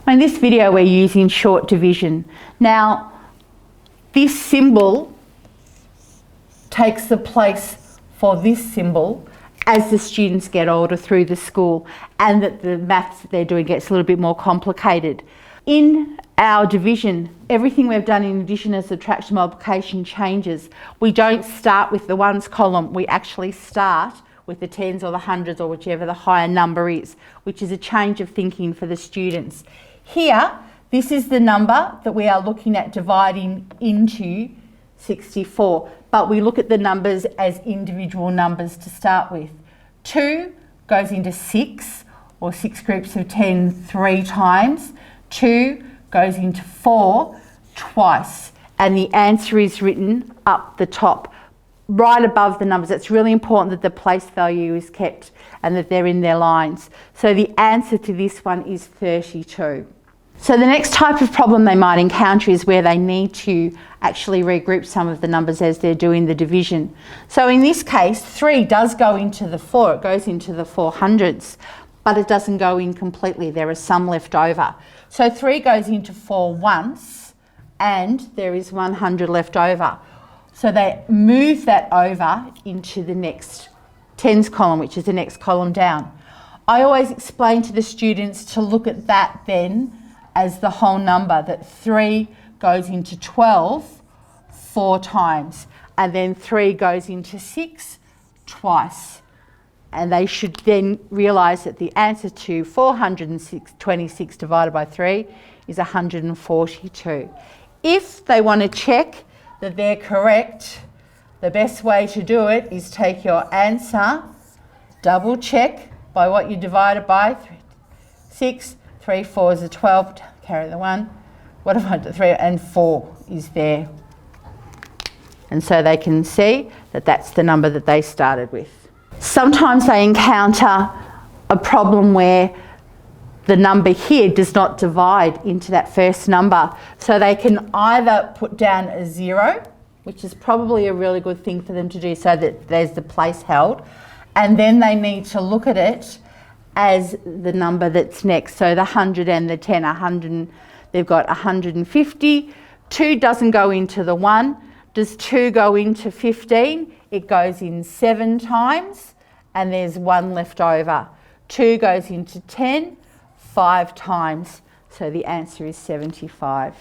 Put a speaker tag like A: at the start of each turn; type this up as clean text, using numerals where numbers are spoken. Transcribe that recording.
A: In this video we're using short division. Now this symbol takes the place for this symbol as the students get older through the school and that the maths that they're doing gets a little bit more complicated. In our division, everything we've done in addition and subtraction multiplication changes. We don't start with the ones column, we actually start with the tens or the hundreds or whichever the higher number is, which is a change of thinking for the students. Here, this is the number that we are looking at dividing into 64, but we look at the numbers as individual numbers to start with. 2 goes into 6, or 6 groups of 10 3 times. 2 goes into 4 twice, and the answer is written up the top, right above the numbers. It's really important that the place value is kept and that they're in their lines. So the answer to this one is 32. So the next type of problem they might encounter is where they need to actually regroup some of the numbers as they're doing the division. So in this case, 3 does go into the 4, it goes into the 400s, but it doesn't go in completely, there is some left over. So 3 goes into 4 once, and there is 100 left over. So they move that over into the next tens column, which is the next column down. I always explain to the students to look at that then as the whole number, that 3 goes into 12 4 times, and then 3 goes into 6 twice. And they should then realise that the answer to 426 divided by 3 is 142. If they want to check that they're correct, the best way to do it is take your answer, double check by what you divided by, 6, 3 4s are 12, carry the 1, what have I done, 3 and 4 is there. And so they can see that that's the number that they started with. Sometimes they encounter a problem where the number here does not divide into that first number. So they can either put down a 0, which is probably a really good thing for them to do so that there's the place held, and then they need to look at it as the number that's next. So the 100 and the 10, 100, they've got 150. 2 doesn't go into the 1. Does 2 go into 15? It goes in 7 times, and there's 1 left over. 2 goes into 10 5 times, so the answer is 75.